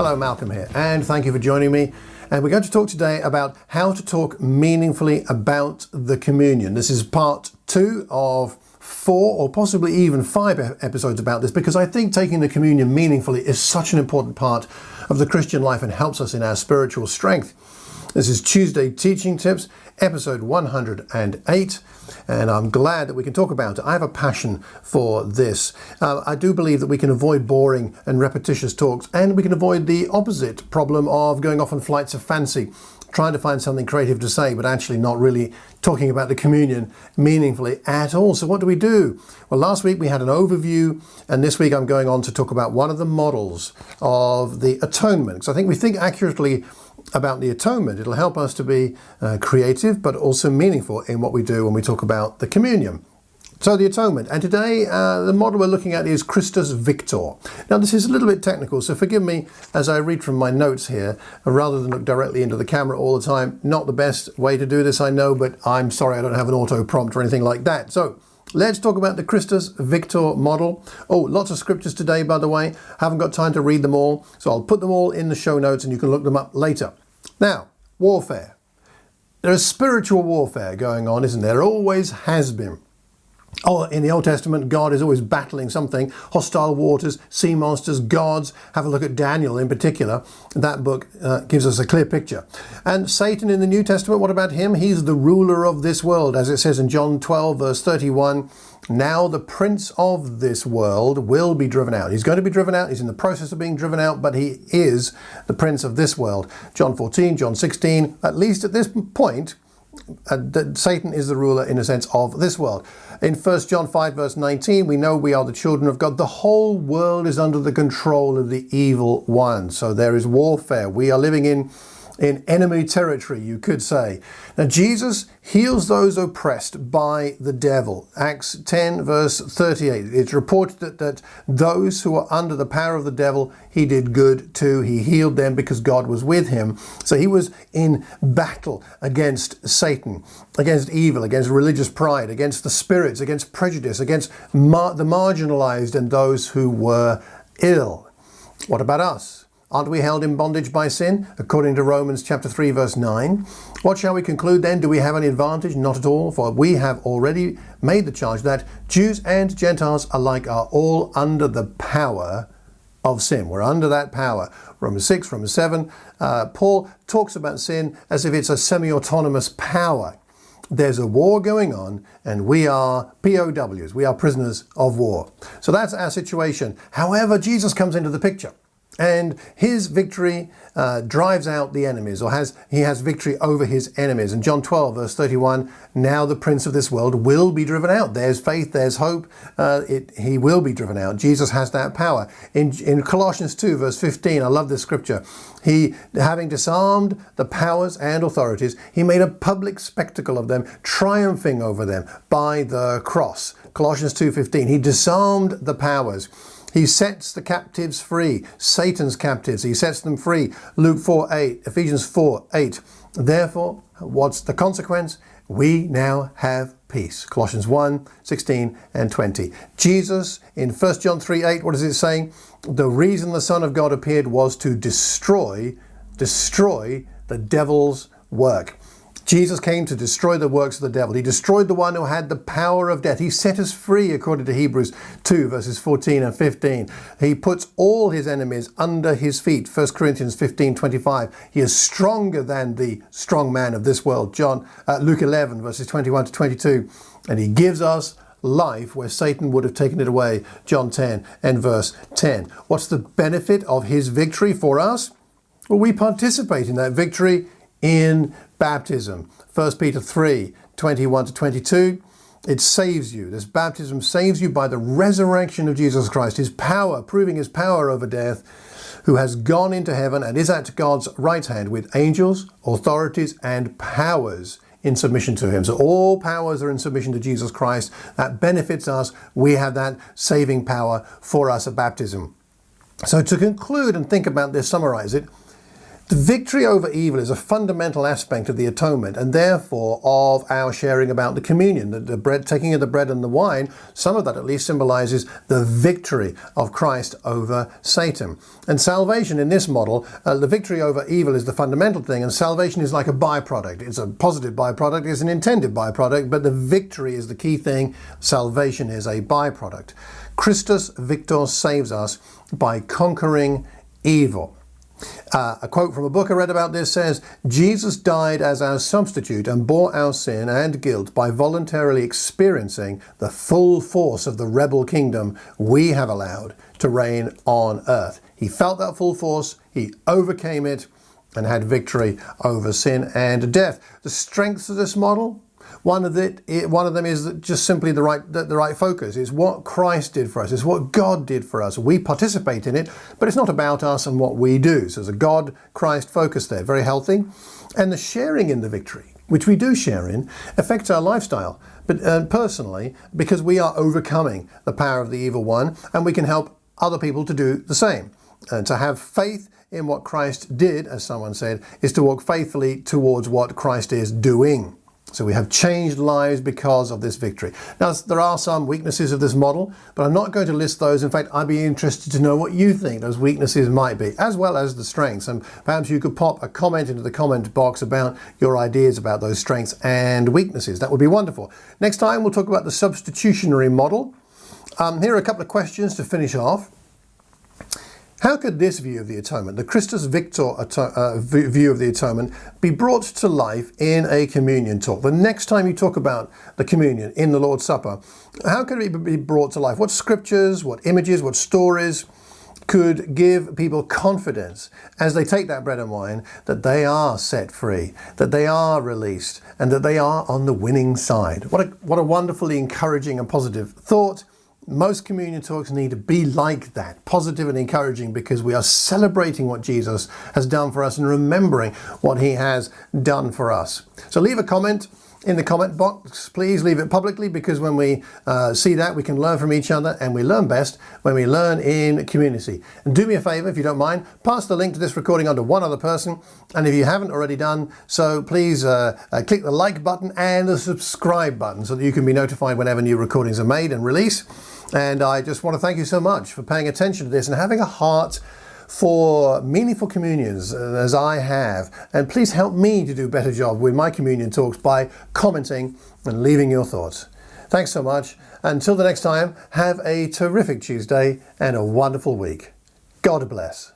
Hello, Malcolm here, and thank you for joining me. And we're going to talk today about how to talk meaningfully about the communion. This is part 2 of 4 or possibly even 5 episodes about this, because I think taking the communion meaningfully is such an important part of the Christian life and helps us in our spiritual strength. This is Tuesday Teaching Tips, episode 108, and I'm glad that we can talk about it. I have a passion for this. I do believe that we can avoid boring and repetitious talks, and we can avoid the opposite problem of going off on flights of fancy, trying to find something creative to say, but actually not really talking about the communion meaningfully at all. So what do we do? Well, last week we had an overview, and this week I'm going on to talk about one of the models of the atonement. Because I think we think accurately about the atonement. It'll help us to be creative, but also meaningful in what we do when we talk about the communion. So the atonement, and today the model we're looking at is Christus Victor. Now this is a little bit technical, so forgive me as I read from my notes here, rather than look directly into the camera all the time. Not the best way to do this, I know, but I'm sorry I don't have an auto prompt or anything like that. So let's talk about the Christus Victor model. Oh, lots of scriptures today, by the way. Haven't got time to read them all, so I'll put them all in the show notes and you can look them up later. Now, warfare. There is spiritual warfare going on, isn't there? There always has been. Oh, in the Old Testament, God is always battling something. Hostile waters, sea monsters, gods. Have a look at Daniel in particular. That book gives us a clear picture. And Satan in the New Testament, what about him? He's the ruler of this world. As it says in John 12, verse 31, now the prince of this world will be driven out. He's going to be driven out. He's in the process of being driven out, but he is the prince of this world. John 14, John 16, at least at this point, Satan is the ruler in a sense of this world. In 1 John 5 verse 19, we know we are the children of God. The whole world is under the control of the evil one. So there is warfare. We are living in enemy territory, you could say. Now Jesus heals those oppressed by the devil. Acts 10 verse 38. It's reported that those who are under the power of the devil, he did good to. He healed them because God was with him. So he was in battle against Satan, against evil, against religious pride, against the spirits, against prejudice, against the marginalized and those who were ill. What about us? Aren't we held in bondage by sin? According to Romans chapter 3 verse 9. What shall we conclude then? Do we have any advantage? Not at all, for we have already made the charge that Jews and Gentiles alike are all under the power of sin. We're under that power. Romans 6, Romans 7. Paul talks about sin as if it's a semi-autonomous power. There's a war going on and we are POWs. We are prisoners of war. So that's our situation. However, Jesus comes into the picture. And his victory drives out the enemies, or he has victory over his enemies. In John 12 verse 31, now the prince of this world will be driven out. There's faith, there's hope. He will be driven out. Jesus has that power. In Colossians 2 verse 15, I love this scripture. He, having disarmed the powers and authorities, he made a public spectacle of them, triumphing over them by the cross. Colossians 2:15, he disarmed the powers. He sets the captives free, Satan's captives, he sets them free. Luke 4:8, Ephesians 4:8. Therefore, what's the consequence? We now have peace. Colossians 1:16 and 20. Jesus, in 1 John 3:8, what is it saying? The reason the Son of God appeared was to destroy the devil's work. Jesus came to destroy the works of the devil. He destroyed the one who had the power of death. He set us free, according to Hebrews 2, verses 14 and 15. He puts all his enemies under his feet. 1 Corinthians 15:25. He is stronger than the strong man of this world. Luke 11, verses 21 to 22. And he gives us life where Satan would have taken it away. John 10 and verse 10. What's the benefit of his victory for us? Well, we participate in that victory in baptism. 1 Peter 3, 21 to 22. It saves you. This baptism saves you by the resurrection of Jesus Christ, his power, proving his power over death, who has gone into heaven and is at God's right hand with angels, authorities, and powers in submission to him. So all powers are in submission to Jesus Christ. That benefits us. We have that saving power for us at baptism. So to conclude and think about this, summarize it, The victory over evil is a fundamental aspect of the atonement, and therefore of our sharing about the communion. The bread, taking of the bread and the wine, some of that at least symbolizes the victory of Christ over Satan. And salvation in this model, the victory over evil is the fundamental thing, and salvation is like a byproduct. It's a positive byproduct, it's an intended byproduct, but the victory is the key thing. Salvation is a byproduct. Christus Victor saves us by conquering evil. A quote from a book I read about this says, Jesus died as our substitute and bore our sin and guilt by voluntarily experiencing the full force of the rebel kingdom we have allowed to reign on earth. He felt that full force, he overcame it, and had victory over sin and death. The strengths of this model, one of them is just simply the right focus. It's what Christ did for us. It's what God did for us. We participate in it, but it's not about us and what we do. So there's a God-Christ focus there, very healthy. And the sharing in the victory, which we do share in, affects our lifestyle, but personally, because we are overcoming the power of the evil one, and we can help other people to do the same. And to have faith in what Christ did, as someone said, is to walk faithfully towards what Christ is doing. So we have changed lives because of this victory. Now, there are some weaknesses of this model, but I'm not going to list those. In fact, I'd be interested to know what you think those weaknesses might be, as well as the strengths. And perhaps you could pop a comment into the comment box about your ideas about those strengths and weaknesses. That would be wonderful. Next time, we'll talk about the substitutionary model. Here are a couple of questions to finish off. How could this view of the atonement, the Christus Victor view of the atonement, be brought to life in a communion talk? The next time you talk about the communion in the Lord's Supper, how could it be brought to life? What scriptures, what images, what stories could give people confidence as they take that bread and wine that they are set free, that they are released, and that they are on the winning side? What a wonderfully encouraging and positive thought. Most communion talks need to be like that, positive and encouraging, because we are celebrating what Jesus has done for us and remembering what he has done for us. So leave a comment in the comment box. Please leave it publicly, because when we see that, we can learn from each other, and we learn best when we learn in community. And do me a favor, if you don't mind, pass the link to this recording on to one other person. And if you haven't already done so, please click the like button and the subscribe button so that you can be notified whenever new recordings are made and released. And I just want to thank you so much for paying attention to this and having a heart for meaningful communions as I have. And please help me to do a better job with my communion talks by commenting and leaving your thoughts. Thanks so much. Until the next time, have a terrific Tuesday and a wonderful week. God bless.